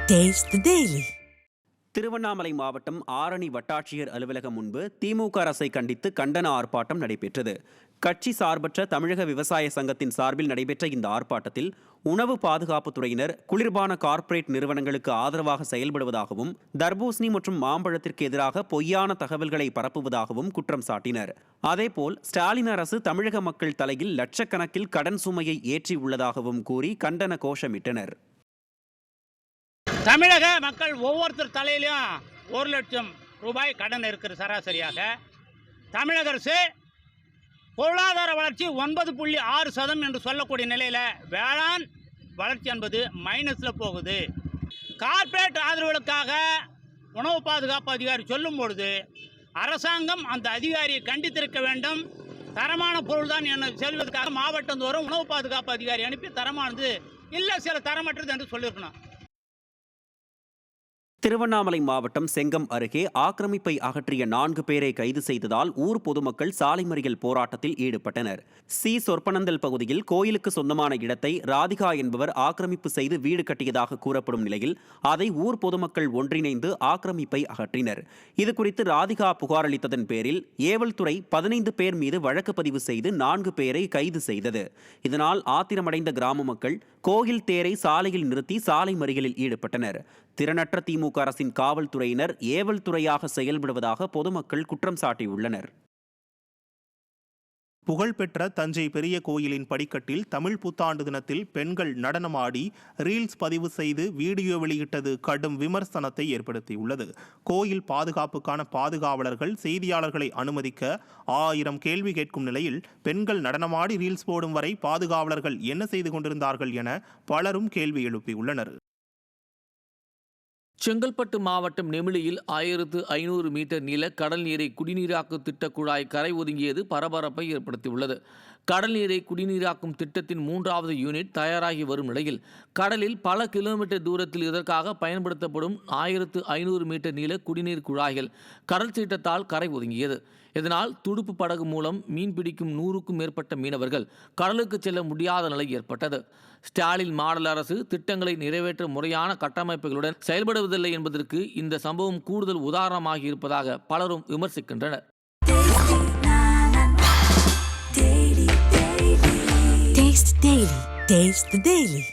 Taste the Daily. Tiruvannamalai மாவட்டம் ஆரணி வட்டாட்சியர் அலுவலகம் முன்பு திமுக அரசை கண்டித்து கண்டன ஆர்ப்பாட்டம் நடைபெற்றது. கட்சி சார்பற்ற தமிழக விவசாய சங்கத்தின் சார்பில் நடைபெற்ற இந்த ஆர்ப்பாட்டத்தில் உணவு பாதுகாப்புத்துறையினர் குளிர்பான கார்ப்பரேட் நிறுவனங்களுக்கு ஆதரவாக செயல்படுவதாகவும் தர்பூசணி மற்றும் மாம்பழத்திற்கு எதிராக பொய்யான தகவல்களை பரப்புவதாகவும் குற்றம் சாட்டினர். அதேபோல் ஸ்டாலின் அரசு தமிழக மக்கள் தலையில் லட்சக்கணக்கில் கடன் சுமையை ஏற்றியுள்ளதாகவும் கூறி கண்டன கோஷமிட்டனர். தமிழக மக்கள் ஒவ்வொருத்தர் தலையிலும் 1 லட்சம் ரூபாய் கடன் இருக்கிற சராசரியாக தமிழக அரசு பொருளாதார வளர்ச்சி 9.6% என்று சொல்லக்கூடிய நிலையில் வேளாண் வளர்ச்சி என்பது மைனஸில் போகுது. கார்ப்பரேட் ஆதரவுகளுக்காக உணவு பாதுகாப்பு அதிகாரி சொல்லும் பொழுது அரசாங்கம் அந்த அதிகாரியை கண்டித்திருக்க வேண்டும். தரமான பொருள் தான் என செல்வதற்காக மாவட்டந்தோறும் உணவு பாதுகாப்பு அதிகாரி அனுப்பி தரமானது இல்லை சில தரமற்றது என்று சொல்லியிருக்கணும். திருவண்ணாமலை மாவட்டம் செங்கம் அருகே ஆக்கிரமிப்பை அகற்றிய 4 பேரை கைது செய்ததால் ஊர் பொதுமக்கள் சாலை மறியல் போராட்டத்தில் ஈடுபட்டனர். சொற்பனந்தல் பகுதியில் கோயிலுக்கு சொந்தமான இடத்தை ராதிகா என்பவர் ஆக்கிரமிப்பு செய்து வீடு கட்டியதாக கூறப்படும் நிலையில் அதை ஊர் பொதுமக்கள் ஒன்றிணைந்து ஆக்கிரமிப்பை அகற்றினர். இதுகுறித்து ராதிகா புகார் அளித்ததன் பேரில் ஏவல்துறை 15 பேர் மீது வழக்கு பதிவு செய்து 4 பேரை கைது செய்தது. இதனால் ஆத்திரமடைந்த கிராம மக்கள் கோயில் தேரை சாலையில் நிறுத்தி சாலை மறியலில் ஈடுபட்டனர். திறனற்ற திமுக அரசின் காவல்துறையினர் ஏவல் துறையாக செயல்படுவதாக பொதுமக்கள் குற்றம் சாட்டியுள்ளனர். புகழ்பெற்ற தஞ்சை பெரிய கோயிலின் படிக்கட்டில் தமிழ் புத்தாண்டு தினத்தில் பெண்கள் நடனமாடி ரீல்ஸ் பதிவு செய்து வீடியோ வெளியிட்டது கடும் விமர்சனத்தை ஏற்படுத்தியுள்ளது. கோயில் பாதுகாப்புக்கான பாதுகாவலர்கள் செய்தியாளர்களை அனுமதிக்க 1000 கேள்வி கேட்கும் நிலையில் பெண்கள் நடனமாடி ரீல்ஸ் போடும் வரை பாதுகாவலர்கள் என்ன செய்து கொண்டிருந்தார்கள் என பலரும் கேள்வி எழுப்பியுள்ளனர். செங்கல்பட்டு மாவட்டம் நெமிலியில் 1500 மீட்டர் நீள கடல் நீரை குடிநீராக்கு திட்ட குழாய் கரை ஒதுங்கியது பரபரப்பை ஏற்படுத்தியுள்ளது. கடல் நீரை குடிநீராக்கும் திட்டத்தின் 3வது யூனிட் தயாராகி வரும் நிலையில் கடலில் பல கிலோமீட்டர் தூரத்தில் இதற்காக பயன்படுத்தப்படும் 1500 மீட்டர் நீள குடிநீர் குழாய்கள் கடல் சீற்றத்தால் கரை ஒதுங்கியது. இதனால் துடுப்பு படகு மூலம் மீன் பிடிக்கும் 100க்கும் மேற்பட்ட மீனவர்கள் கடலுக்கு செல்ல முடியாத நிலை ஏற்பட்டது. ஸ்டாலின் மாடல் அரசு திட்டங்களை நிறைவேற்ற முறையான கட்டமைப்புகளுடன் செயல்படுவதில்லை என்பதற்கு இந்த சம்பவம் கூடுதல் உதாரணமாகி இருப்பதாக பலரும் விமர்சிக்கின்றனர். Taste the Daily.